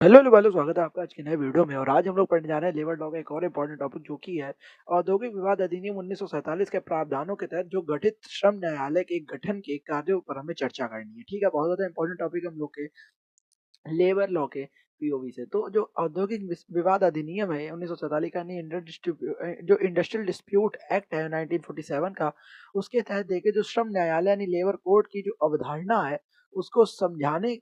Hello hello hello, स्वागत है आपका आज के नए वीडियो में। और आज हम लोग पढ़ने जा रहे हैं लेबर लॉ का एक और इम्पोर्टेंट टॉपिक, जो कि है औद्योगिक विवाद अधिनियम 1947 के प्रावधानों के तहत जो गठित श्रम न्यायालय के गठन के कार्यों पर हमें चर्चा करनी है। ठीक है, बहुत ज्यादा इंपॉर्टेंट टॉपिक हम लोग के लेबर लॉ के पीओवी से। तो जो औद्योगिक विवाद अधिनियम है 1947 का, नहीं जो इंडस्ट्रियल डिस्प्यूट एक्ट है 1947 का, उसके तहत देखे जो श्रम न्यायालय यानी लेबर कोर्ट की जो अवधारणा है उसको समझाने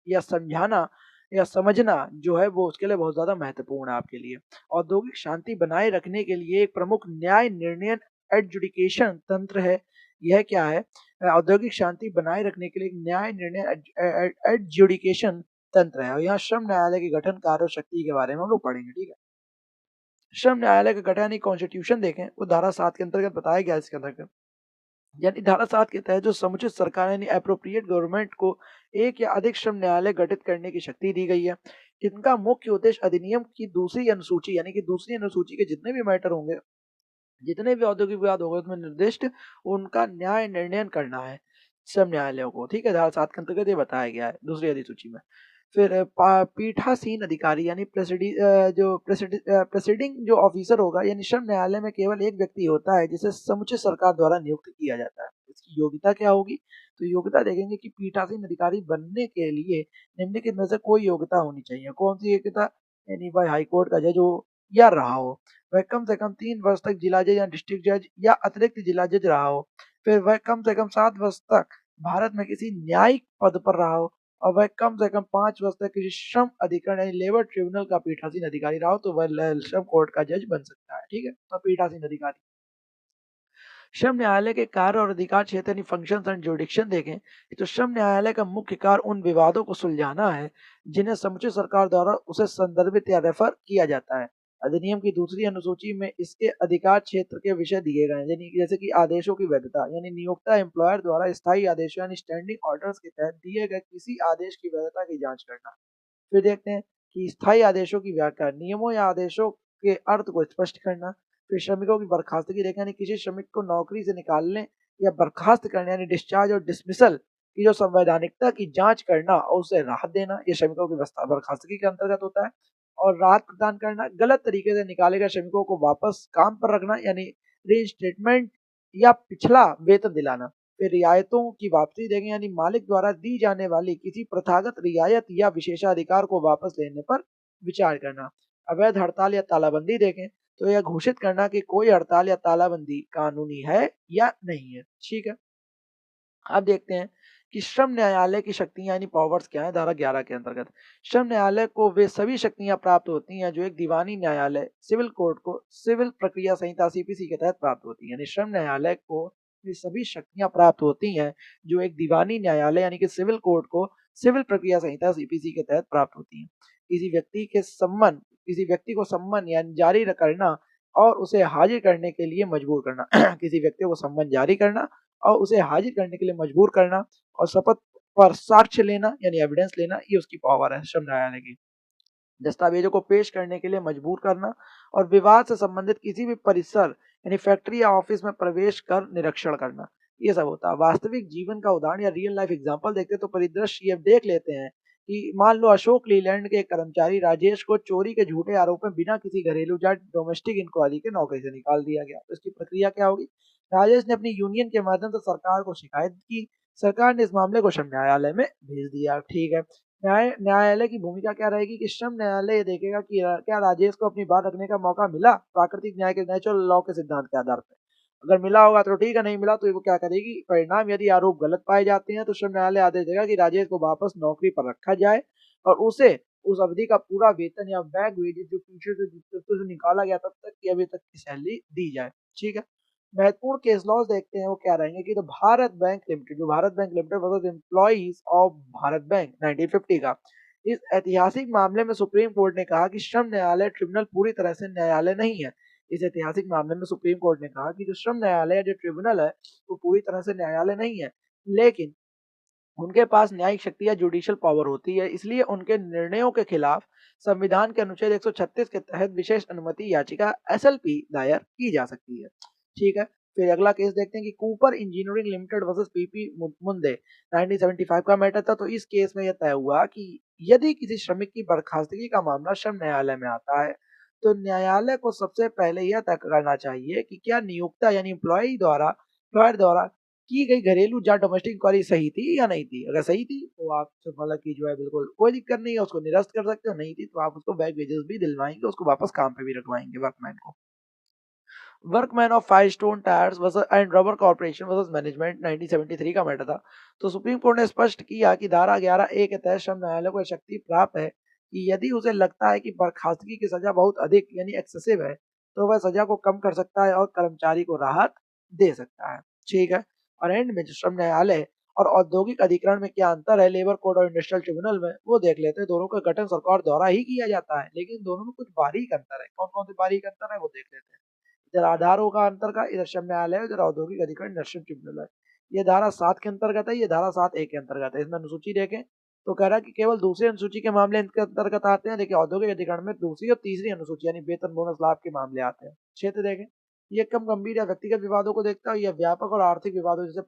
या समझाना या समझना जो है वो उसके लिए बहुत ज़्यादा महत्वपूर्ण है आपके लिए। औद्योगिक शांति बनाए रखने के लिए एक प्रमुख न्याय निर्णय एडजुडिकेशन तंत्र है। यह क्या है? औद्योगिक शांति बनाए रखने के लिए एक न्याय निर्णय एडजुडिकेशन तंत्र है। और यहाँ श्रम न्यायालय के गठन कार्य और शक्ति के बारे में हम लोग पढ़ेंगे। ठीक है, श्रम न्यायालय का गठन यानी कॉन्स्टिट्यूशन देखें, वो धारा 7 के अंतर्गत बताया गया है। इसके अंतर्गत यानी धारा 7 के तहत जो समुचित सरकार यानी एप्रोप्रिएट गवर्नमेंट को एक या अधिक श्रम न्यायालय गठित करने की शक्ति दी गई है। इनका मुख्य उद्देश्य अधिनियम की दूसरी अनुसूची यानी कि दूसरी अनुसूची के जितने भी मैटर होंगे, जितने भी औद्योगिक विवाद होंगे, उसमें निर्दिष्ट उनका न्याय निर्णय करना है श्रम न्यायालयों को। ठीक है, धारा 7 के अंतर्गत ये बताया गया है दूसरी अधिसूची में। फिर पीठासीन अधिकारी यानी प्रेसिडिंग जो ऑफिसर होगा, यानी श्रम न्यायालय में केवल एक व्यक्ति होता है जिसे समुचित सरकार द्वारा नियुक्त किया जाता है। इसकी योग्यता क्या होगी? तो योग्यता देखेंगे कि पीठासीन अधिकारी बनने के लिए निम्नलिखित में से कोई योग्यता होनी चाहिए। कौन सी योग्यता? यानी भाई हाईकोर्ट का जज हो या रहा हो, वह कम से कम 3 वर्ष तक जिला जज या डिस्ट्रिक्ट जज या अतिरिक्त जिला जज रहा हो। फिर वह कम से कम 7 वर्ष तक भारत में किसी न्यायिक पद पर रहा हो, और वह कम से कम 5 वर्ष तक किसी श्रम अधिकरण यानी लेबर ट्रिब्यूनल का पीठासीन अधिकारी रहा हो, तो वह श्रम कोर्ट का जज बन सकता है। ठीक है, तो पीठासीन अधिकारी। श्रम न्यायालय के कार्य और अधिकार क्षेत्र यानी फंक्शंस एंड जुरिडिक्शन देखें, तो श्रम न्यायालय का मुख्य कार्य उन विवादों को सुलझाना है जिन्हें समुचित सरकार द्वारा उसे संदर्भित या रेफर किया जाता है। अधिनियम की दूसरी अनुसूची में इसके अधिकार क्षेत्र के विषय दिए गए हैं, यानी जैसे कि आदेशों की वैधता, यानी नियोक्ता एम्प्लॉयर द्वारा स्थायी आदेशों यानी स्टैंडिंग ऑर्डर्स के तहत दिए गए किसी आदेश की वैधता की जांच करना। फिर देखते हैं कि स्थायी आदेशों की व्याख्या, नियमों या आदेशों के अर्थ को स्पष्ट करना। फिर श्रमिकों की बर्खास्तगी देखें, यानी किसी श्रमिक को नौकरी से निकालने या बर्खास्त करने यानी डिस्चार्ज और डिसमिसल की जो संवैधानिकता की जांच करना और उसे राहत देना, ये श्रमिकों की बर्खास्तगी के अंतर्गत होता है। और राहत प्रदान करना, गलत तरीके से निकाले गए श्रमिकों को वापस काम पर रखना यानी रीइंस्टेटमेंट या पिछला वेतन दिलाना। फिर रियायतों की वापसी देंगे, यानी मालिक द्वारा दी जाने वाली किसी प्रथागत रियायत या विशेषाधिकार को वापस लेने पर विचार करना। अवैध हड़ताल या तालाबंदी देखें, तो यह घोषित करना कि कोई हड़ताल या तालाबंदी कानूनी है या नहीं है। ठीक है, अब देखते हैं कि श्रम न्यायालय की शक्तियां यानी पावर्स क्या है। धारा 11 के अंतर्गत श्रम न्यायालय को वे सभी शक्तियां प्राप्त होती हैं जो एक दीवानी न्यायालय सिविल कोर्ट को सिविल प्रक्रिया संहिता सीपीसी के तहत प्राप्त होती हैं। यानी श्रम न्यायालय को वे सभी शक्तियां प्राप्त होती हैं जो एक दीवानी न्यायालय यानी कि सिविल कोर्ट को सिविल प्रक्रिया संहिता सीपीसी के तहत प्राप्त होती हैं। किसी व्यक्ति को सम्मन यानी जारी करना और उसे हाजिर करने के लिए मजबूर करना किसी व्यक्ति को सम्मन जारी करना और उसे हाजिर करने के लिए मजबूर करना, और शपथ पर साक्ष्य लेना यानी एविडेंस लेना, ये उसकी पावर है श्रम न्यायालय की। दस्तावेजों को पेश करने के लिए मजबूर करना, और विवाद से संबंधित किसी भी परिसर यानी फैक्ट्री या ऑफिस में प्रवेश कर निरीक्षण करना, ये सब होता है। वास्तविक जीवन का उदाहरण या रियल लाइफ एग्जांपल देखते हैं, तो परिदृश्य ये देख लेते हैं कि मान लो अशोक लीलैंड के एक कर्मचारी राजेश को चोरी के झूठे आरोप में बिना किसी घरेलू या डोमेस्टिक इंक्वायरी के नौकरी से निकाल दिया गया। तो इसकी प्रक्रिया क्या होगी? राजेश ने अपनी यूनियन के माध्यम से सरकार को शिकायत की। सरकार ने इस मामले को श्रम न्यायालय में भेज दिया। ठीक है, न्यायालय की भूमिका क्या रहेगी कि श्रम न्यायालय ये देखेगा कि क्या राजेश को अपनी बात रखने का मौका मिला प्राकृतिक न्याय के नेचुरल लॉ के सिद्धांत के आधार पर। अगर मिला होगा तो ठीक है, नहीं मिला तो वो क्या करेगी? परिणाम यदि आरोप गलत पाए जाते हैं तो श्रम न्यायालय आदेश देगा कि राजेश को वापस नौकरी पर रखा जाए और उसे उस अवधि का पूरा वेतन या बैक वेजेस जो पीछे से से निकाला गया तब तक की अभी तक की सैलरी दी जाए। ठीक है, महत्वपूर्ण केस लॉज देखते हैं वो क्या रहेंगे कि तो भारत बैंक लिमिटेड, जो Bharat bank limited versus employees of Bharat bank 1950 का। इस ऐतिहासिक मामले में सुप्रीम कोर्ट ने कहा कि श्रम न्यायालय ट्रिब्यूनल पूरी तरह से न्यायालय नहीं है। इस ऐतिहासिक मामले में सुप्रीम कोर्ट ने कहा कि जो श्रम न्यायालय जो ट्रिब्यूनल है वो पूरी तरह से न्यायालय नहीं है, लेकिन उनके पास न्यायिक शक्ति या जुडिशियल पावर होती है, इसलिए उनके निर्णयों के खिलाफ संविधान के अनुच्छेद 136 के तहत विशेष अनुमति याचिका एसएलपी दायर की जा सकती है। ठीक है, फिर अगला केस देखते हैं कि Cooper engineering limited versus PP Munde 1975 का मैटर था। तो इस केस में यह तय हुआ कि यदि किसी श्रमिक की बर्खास्तगी का मामला श्रम न्यायालय में आता है तो न्यायालय को सबसे पहले यह तय करना चाहिए कि क्या नियोक्ता यानी एम्प्लॉयर द्वारा की गई घरेलू या डोमेस्टिक इंक्वायरी सही थी या नहीं थी। अगर सही थी तो आप मतलब कि जो है बिल्कुल कोई दिक्कत नहीं है, उसको निरस्त कर सकते हो। नहीं थी तो आप उसको बैक वेजेस भी दिलवाएंगे, उसको वापस काम पे भी रखवाएंगे वर्कमैन को। Workman of Firestone tyres versus and rubber corporation versus management 1973 का मैटर था। तो सुप्रीम कोर्ट ने स्पष्ट किया कि धारा 11A के तहत श्रम न्यायालय को शक्ति प्राप्त है कि यदि उसे लगता है कि बर्खास्तगी की सजा बहुत अधिक यानी एक्सेसिव है तो वह सजा को कम कर सकता है और कर्मचारी को राहत दे सकता है। ठीक है। और एंड में जो श्रम न्यायालय और औद्योगिक अधिकरण में क्या अंतर है लेबर कोड और इंडस्ट्रियल ट्रिब्यूनल में, वो देख लेते हैं। दोनों का गठन सरकार द्वारा ही किया जाता है, लेकिन दोनों में कुछ बारीक अंतर है। कौन कौन से बारीक अंतर है वो देख लेते हैं। इधर आधार होगा अंतर का, इधर श्रम न्यायालय है, इधर औद्योगिक अधिकरण इंडस्ट्रियल ट्रिब्यूनल है। ये धारा 7 के अंतर्गत है, ये धारा 7A के अंतर्गत है। इसमें अनुसूची देखें तो कह रहा है कि केवल दूसरी अनुसूची के मामले इनके अंतर्गत आते हैं। देखिए औद्योगिक अधिकरण में दूसरी और तीसरी अनुसूची यानी वेतन बोनस लाभ के मामले आते हैं। क्षेत्र देखें, ये कम गंभीर या व्यक्तिगत विवादों को देखता है, यह व्यापक और आर्थिक विवादों जैसे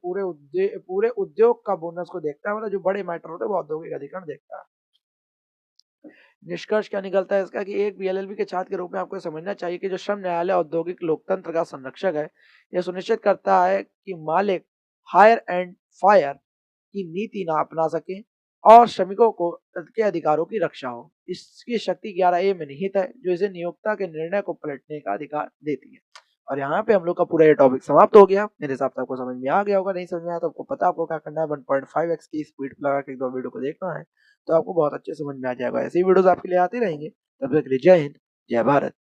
पूरे उद्योग का बोनस को देखता है। मतलब जो बड़े मैटर होते हैं वो औद्योगिक अधिकरण देखता है। निष्कर्ष क्या निकलता है इसका कि एक बीएलएलबी के छात्र के रूप में आपको समझना चाहिए कि जो श्रम न्यायालय औद्योगिक लोकतंत्र का संरक्षक है, यह सुनिश्चित करता है कि मालिक हायर एंड फायर की नीति ना अपना सके और श्रमिकों को के अधिकारों की रक्षा हो। इसकी शक्ति 11A में निहित है जो इसे नियोक्ता के निर्णय को पलटने का अधिकार देती है। और यहाँ पे हम लोग का पूरा ये टॉपिक समाप्त हो गया। मेरे हिसाब से आपको समझ में आ गया होगा, नहीं समझ में आया तो आपको पता आपको क्या करना है, 1.5x की स्पीड लगा के एक दो वीडियो को देखना है तो आपको बहुत अच्छे समझ में आ जाएगा। ऐसी वीडियोस आपके लिए आती रहेंगे। तब तक के लिए जय हिंद, जय भारत।